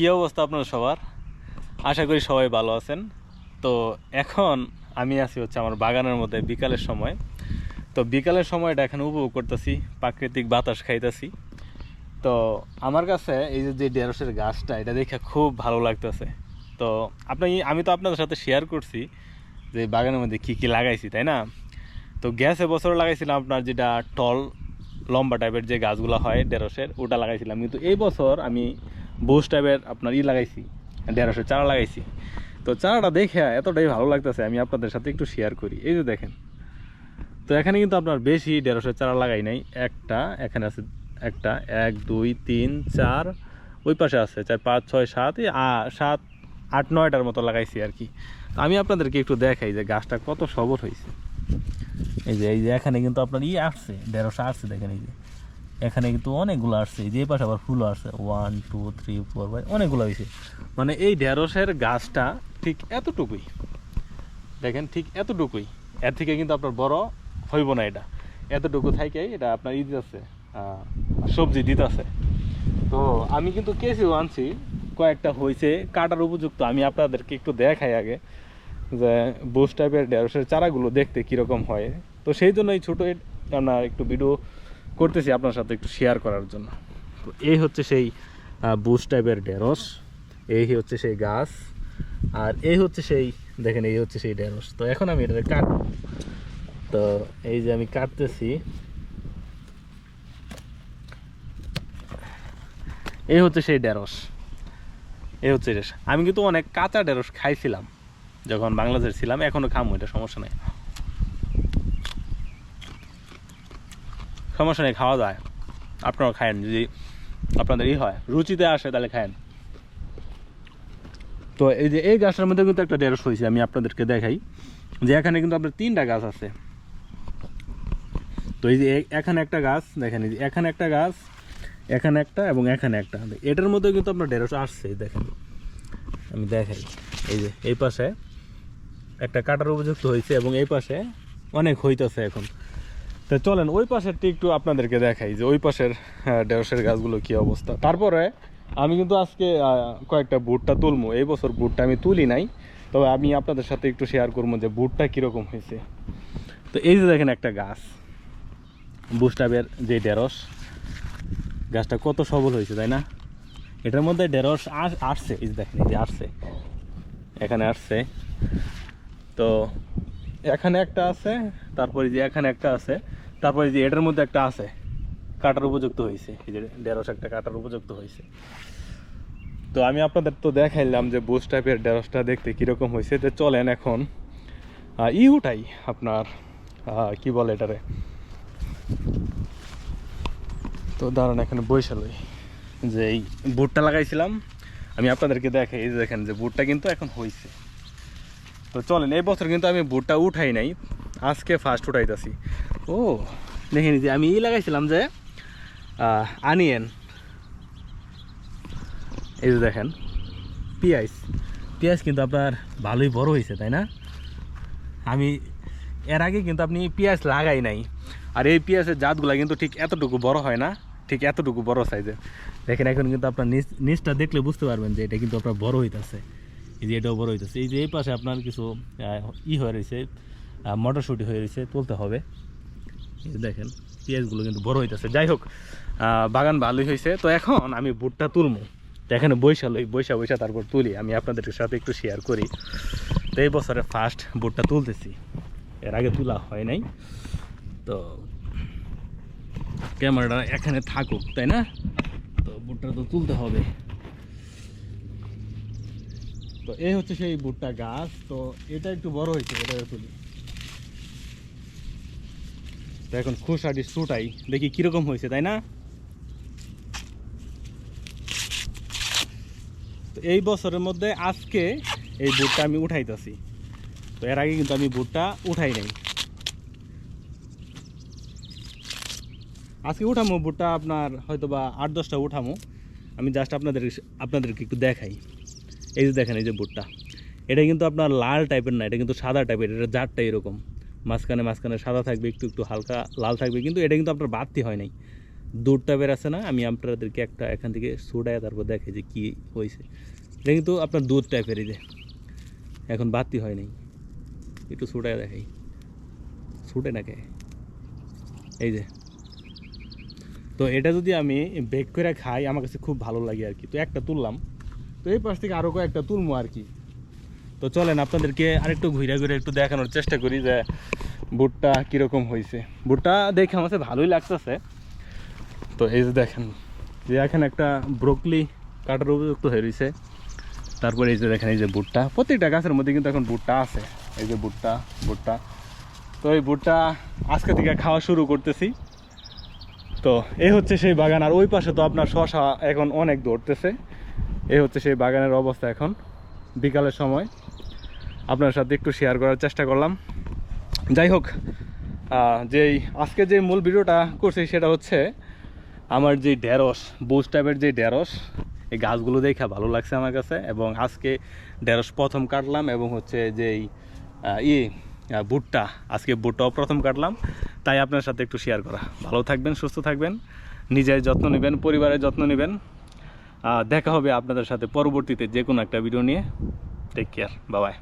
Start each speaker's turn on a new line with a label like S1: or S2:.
S1: কি অবস্থা আপনার সবার? আশা করি সবাই ভালো আছেন। তো এখন আমি আছি হচ্ছে আমার বাগানের মধ্যে বিকালের সময়। তো বিকালের সময়টা এখন উপভোগ করতেছি, প্রাকৃতিক বাতাস খাইতেছি। তো আমার কাছে এই যে ঢেঁড়সের গাছটা, এটা দেখে খুব ভালো লাগতেছে। তো আমি তো আপনাদের সাথে শেয়ার করছি যে বাগানের মধ্যে কি কি লাগাইছি, তাই না? তো গ্যাসে বছর লাগাইছিলাম আপনার যেটা টল লম্বা টাইপের যে গাছগুলো হয় ঢেঁড়সের, ওটা লাগাইছিলাম। কিন্তু এই বছর আমি বুশ টাইপের আপনার লাগাইছি, ঢেঁড়সের চারা লাগাইছি। তো চারাটা দেখে এতটাই ভালো লাগতেছে, আমি আপনাদের সাথে একটু শেয়ার করি। এই যে দেখেন, তো এখানে কিন্তু আপনার বেশি ঢেঁড়সের চারা লাগাই নাই। একটা এখানে আছে, একটা 1 2 3 4, ওই পাশে আছে 4 5 6 7, 7 8 9টার মতো লাগাইছি আর কি। তো আমি আপনাদেরকে একটু দেখাই যে গাছটা কত সবল হয়েছে। এই যে এখানে কিন্তু আপনার আসছে, ঢেঁড়স আসছে, দেখেন এই যে এখানে কিন্তু অনেকগুলো আসছে। এই যে পাশে আবার ফুলও আসছে, 1 2 3 4 5, অনেকগুলো হয়েছে। মানে এই ঢেঁড়সের গাছটা ঠিক এতটুকুই, দেখেন ঠিক এতটুকুই, এর থেকে কিন্তু আপনার বড় হইব না। এটা এতটুকু থাকেই এটা আপনার দিতেছে, সবজি দিতেছে। তো আমি কিন্তু কেসিও আনছি, কয়েকটা হয়েছে কাটার উপযুক্ত। আমি আপনাদেরকে একটু দেখাই আগে যে বুশ টাইপের ঢেঁড়সের চারাগুলো দেখতে কীরকম হয়। তো সেই জন্য এই ছোটো আপনার একটু ভিডিও করতেছি আপনার সাথে একটু শেয়ার করার জন্য। তো এই হচ্ছে সেই বুশ টাইপের ঢেঁড়স, এই হচ্ছে সেই গাছ, আর এই হচ্ছে সেই, দেখেন এই হচ্ছে সেই ঢেঁড়স। তো এখন আমি এটা কাটব। তো এই যে আমি কাটতেছি, এই হচ্ছে সেই ঢেঁড়স, এই হচ্ছে ঢেঁড়স। আমি কিন্তু অনেক কাঁচা ঢেঁড়স খাইছিলাম যখন বাংলাদেশ ছিলাম, এখনও খামো, এটা সমস্যা নেই, সমস্যা নেই, খাওয়া যায়। আপনারাও খায়েন, যদি আপনাদের হয় রুচিতে আসে তাহলে খায়েন। তো এই যে এই গাছটার মধ্যে কিন্তু একটা ঢেঁড়স হয়েছে, আমি আপনাদেরকে দেখাই যে এখানে কিন্তু আপনার 3টা গাছ আছে। তো এই যে এখানে একটা গাছ দেখেন, এই যে এখানে একটা গাছ, এখানে একটা এবং এখানে একটা, এটার মধ্যে কিন্তু আপনার ঢেঁড়স আসছে। দেখেন আমি দেখাই, এই যে এই পাশে একটা কাটার উপযুক্ত হয়েছে এবং এই পাশে অনেক হইতেছে এখন। তো চলেন ওই পাশেরটি একটু আপনাদেরকে দেখাই যে ওই পাশের ঢেঁড়সের গাছগুলো কি অবস্থা। তারপরে আমি কিন্তু আজকে কয়েকটা ভুট্টা তুলবো। এই বছর ভুট্টা আমি তুলি নাই, তবে আমি আপনাদের সাথে একটু শেয়ার করবো যে ভুট্টা কীরকম হয়েছে। তো এই যে দেখেন একটা গাছ, বুশ টাইপের যে ঢেঁড়স, গাছটা কত সবল হয়েছে, তাই না? এটার মধ্যে ঢেঁড়স আসছে, এই যে দেখেন, এই যে আসছে, এখানে আসছে। তো এখানে একটা আছে, তারপরে যে এখানে একটা আছে, তারপরে যে এটার মধ্যে একটা আছে, কাটার উপযুক্ত হয়েছে। এই যে ঢেঁড়স একটা কাটার উপযুক্ত হয়েছে। তো আমি আপনাদের তো দেখাইলাম যে বুশ টাইপের ঢেঁড়সটা দেখতে কীরকম হয়েছে। তো চলেন এখন উঠাই আপনার কি বলে এটারে, তো দাঁড়ান এখানে বৈশালই যে এই বুটটা লাগাইছিলাম, আমি আপনাদেরকে দেখাই। এই যে দেখেন যে বুটটা কিন্তু এখন হয়েছে। তো চলেন, এই বছর কিন্তু আমি বুটটা উঠাই নাই, আজকে ফার্স্ট উঠাইতেছি। ও দেখেন যে আমি লাগাইছিলাম যে আনিয়েন, এই যে দেখেন পেঁয়াজ, পেঁয়াজ কিন্তু আপনার ভালোই বড় হয়েছে, তাই না? আমি এর আগে কিন্তু আপনি পেঁয়াজ লাগাই নাই। আর এই পেঁয়াজের জাতগুলো কিন্তু ঠিক এতটুকু বড় হয় না, ঠিক এতটুকু বড় সাইজের। দেখেন এখন কিন্তু আপনার নিচটা দেখলে বুঝতে পারবেন যে এটা কিন্তু আপনার বড় হইতেছে। এই যে এটাও বড় হইতেছে। এই যে এই পাশে আপনার কিছু হয়ে রয়েছে, মটরশুঁটি হয়ে রয়েছে, তুলতে হবে। এই যে দেখেন পেঁয়াজগুলো কিন্তু বড় হইতেছে। যাই হোক, বাগান ভালোই হয়েছে। তো এখন আমি ভুট্টা তুলবো। তো এখানে বৈশা তারপর তুলি, আমি আপনাদের সাথে একটু শেয়ার করি। তো এই বছরে ফার্স্ট ভুট্টা তুলতেছি, এর আগে তোলা হয় নাই। তো ক্যামেরাটা এখানে থাকুক, তাই না? তো ভুট্টা তো তুলতে হবে। তো এই হচ্ছে সেই ভুট্টা গাছ। তো এটা একটু বড় হয়েছে, এটা তুলি। তো এখন খুশাটি ছুটাই, দেখি কিরকম হয়েছে, তাই না? তো এই বছরের মধ্যে আজকে এই ভুট্টা আমি উঠাইতেছি। তো এর আগে কিন্তু আমি ভুট্টা উঠাই নাই, আজকে উঠামো ভুট্টা আপনার হয়তো বা 8-10টা উঠামো। আমি জাস্ট আপনাদেরকে একটু দেখাই। এই যে দেখেন, এই যে ভুট্টা, এটা কিন্তু আপনার লাল টাইপের না, এটা কিন্তু সাদা টাইপের। এটা জাতটা এরকম, মাঝখানে সাদা থাকবে, একটু একটু হালকা লাল থাকবে, কিন্তু এটা কিন্তু আপনার বাড়তি হয় নাই। দূর টাইপের আছে না, আমি আপনাদেরকে একটা এখান থেকে ছুটায় তারপর দেখে যে কী হয়েছে। এটা কিন্তু আপনার দুধ টাইপেরই, যে এখন বাতি হয় নাই, একটু ছুটায় দেখাই, ছুটে না কে, এই যে। তো এটা যদি আমি বেক করে খাই আমার কাছে খুব ভালো লাগে আর কি। তো একটা তুললাম, তো এই পাশ থেকে আরও কয়েকটা তুলবো আর কি। তো চলেন আপনাদেরকে আরেকটু ঘুরে ঘুরে একটু দেখানোর চেষ্টা করি যে ভুট্টা কীরকম হয়েছে। ভুট্টা দেখে আমার কাছে ভালোই লাগতেছে। তো এই যে দেখেন যে এখানে একটা ব্রোকলি কাটার উপযুক্ত হয়ে রয়েছে। তারপরে এই যে দেখেন এই যে ভুট্টা, প্রত্যেকটা গাছের মধ্যে কিন্তু এখন ভুট্টা আছে। এই যে ভুট্টা ভুট্টা, তো এই ভুট্টা আজকে থেকে খাওয়া শুরু করতেছি। তো এই হচ্ছে সেই বাগান। আর ওই পাশে তো আপনার শশা এখন অনেক ধরতেছে। এই হচ্ছে সেই বাগানের অবস্থা এখন বিকালের সময়, আপনার সাথে একটু শেয়ার করার চেষ্টা করলাম। যাই হোক, যেই আজকে যে মূল ভিডিওটা করছি সেটা হচ্ছে আমার যে ঢেঁড়স, বুশ টাইপের যে ঢেঁড়স, এই গাছগুলো দেখে ভালো লাগছে আমার কাছে। এবং আজকে ঢেঁড়স প্রথম কাটলাম, এবং হচ্ছে যেই ভুট্টা, আজকে ভুট্টাও প্রথম কাটলাম, তাই আপনার সাথে একটু শেয়ার করা। ভালো থাকবেন, সুস্থ থাকবেন, নিজের যত্ন নেবেন, পরিবারের যত্ন নেবেন। দেখা হবে আপনাদের সাথে পরবর্তীতে যে কোনো একটা ভিডিও নিয়ে। Take care, bye by.